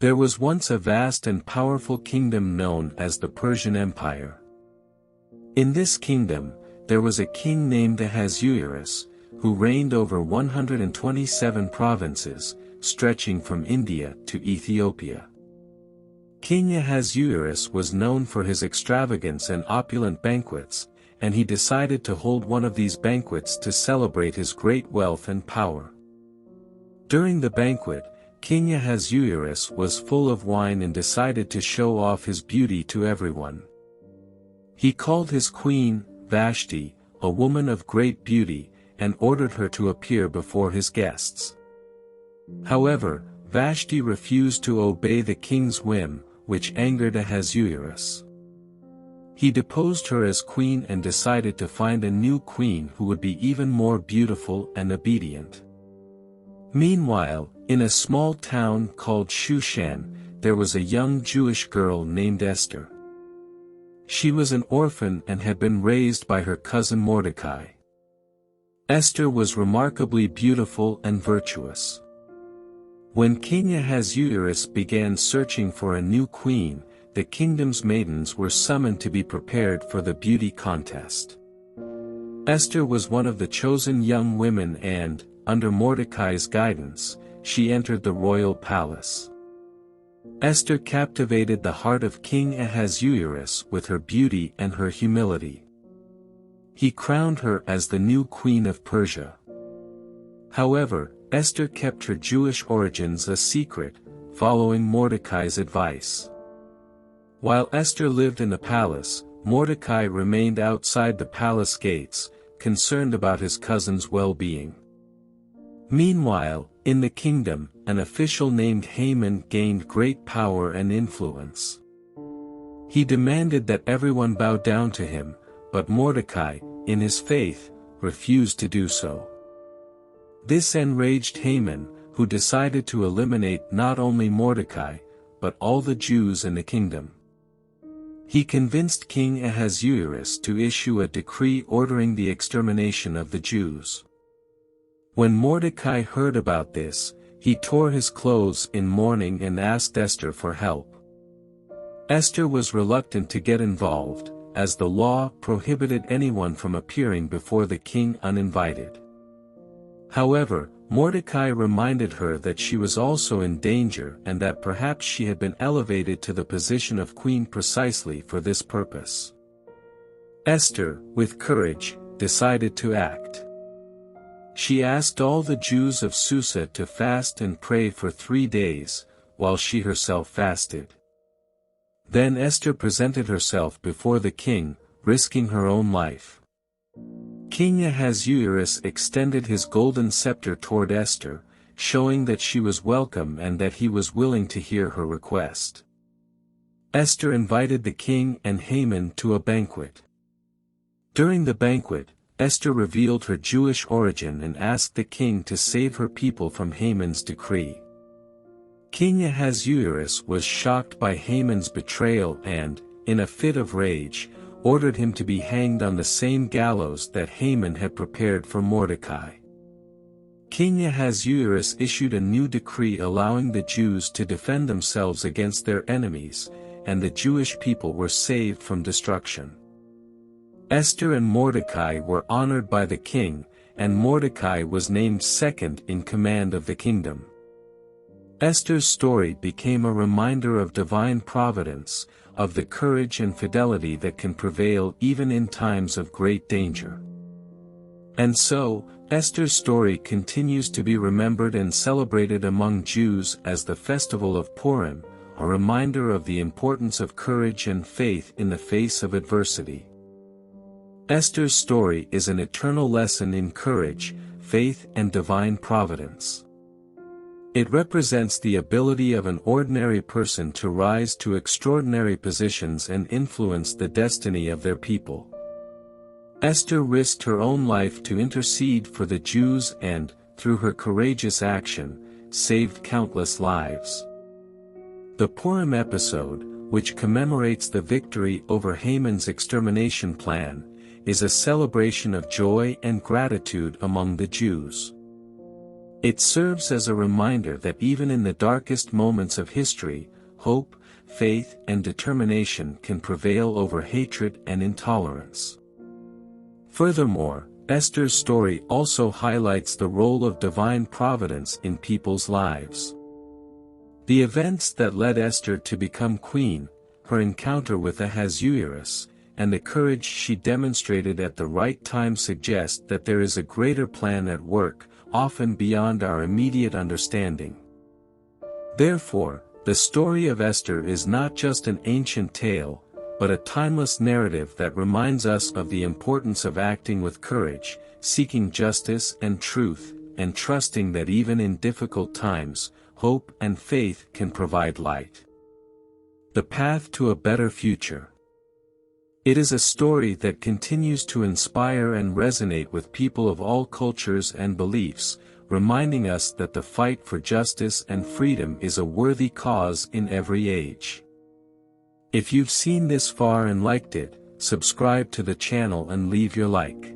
There was once a vast and powerful kingdom known as the Persian Empire. In this kingdom, there was a king named Ahasuerus, who reigned over 127 provinces, stretching from India to Ethiopia. King Ahasuerus was known for his extravagance and opulent banquets, and he decided to hold one of these banquets to celebrate his great wealth and power. During the banquet, King Ahasuerus was full of wine and decided to show off his beauty to everyone. He called his queen, Vashti, a woman of great beauty, and ordered her to appear before his guests. However, Vashti refused to obey the king's whim, which angered Ahasuerus. He deposed her as queen and decided to find a new queen who would be even more beautiful and obedient. Meanwhile, in a small town called Shushan, there was a young Jewish girl named Esther. She was an orphan and had been raised by her cousin Mordecai. Esther was remarkably beautiful and virtuous. When King Ahasuerus began searching for a new queen, the kingdom's maidens were summoned to be prepared for the beauty contest. Esther was one of the chosen young women and, under Mordecai's guidance, she entered the royal palace. Esther captivated the heart of King Ahasuerus with her beauty and her humility. He crowned her as the new queen of Persia. However, Esther kept her Jewish origins a secret, following Mordecai's advice. While Esther lived in the palace, Mordecai remained outside the palace gates, concerned about his cousin's well-being. Meanwhile, in the kingdom, an official named Haman gained great power and influence. He demanded that everyone bow down to him, but Mordecai, in his faith, refused to do so. This enraged Haman, who decided to eliminate not only Mordecai, but all the Jews in the kingdom. He convinced King Ahasuerus to issue a decree ordering the extermination of the Jews. When Mordecai heard about this, he tore his clothes in mourning and asked Esther for help. Esther was reluctant to get involved, as the law prohibited anyone from appearing before the king uninvited. However, Mordecai reminded her that she was also in danger and that perhaps she had been elevated to the position of queen precisely for this purpose. Esther, with courage, decided to act. She asked all the Jews of Susa to fast and pray for 3 days, while she herself fasted. Then Esther presented herself before the king, risking her own life. King Ahasuerus extended his golden scepter toward Esther, showing that she was welcome and that he was willing to hear her request. Esther invited the king and Haman to a banquet. During the banquet, Esther revealed her Jewish origin and asked the king to save her people from Haman's decree. King Ahasuerus was shocked by Haman's betrayal and, in a fit of rage, ordered him to be hanged on the same gallows that Haman had prepared for Mordecai. King Ahasuerus issued a new decree allowing the Jews to defend themselves against their enemies, and the Jewish people were saved from destruction. Esther and Mordecai were honored by the king, and Mordecai was named second in command of the kingdom. Esther's story became a reminder of divine providence, of the courage and fidelity that can prevail even in times of great danger. And so, Esther's story continues to be remembered and celebrated among Jews as the festival of Purim, a reminder of the importance of courage and faith in the face of adversity. Esther's story is an eternal lesson in courage, faith and divine providence. It represents the ability of an ordinary person to rise to extraordinary positions and influence the destiny of their people. Esther risked her own life to intercede for the Jews and, through her courageous action, saved countless lives. The Purim episode, which commemorates the victory over Haman's extermination plan, is a celebration of joy and gratitude among the Jews. It serves as a reminder that even in the darkest moments of history, hope, faith, and determination can prevail over hatred and intolerance. Furthermore, Esther's story also highlights the role of divine providence in people's lives. The events that led Esther to become queen, her encounter with Ahasuerus, and the courage she demonstrated at the right time suggest that there is a greater plan at work, often beyond our immediate understanding. Therefore, the story of Esther is not just an ancient tale, but a timeless narrative that reminds us of the importance of acting with courage, seeking justice and truth, and trusting that even in difficult times, hope and faith can provide light. The path to a better future. It is a story that continues to inspire and resonate with people of all cultures and beliefs, reminding us that the fight for justice and freedom is a worthy cause in every age. If you've seen this far and liked it, subscribe to the channel and leave your like.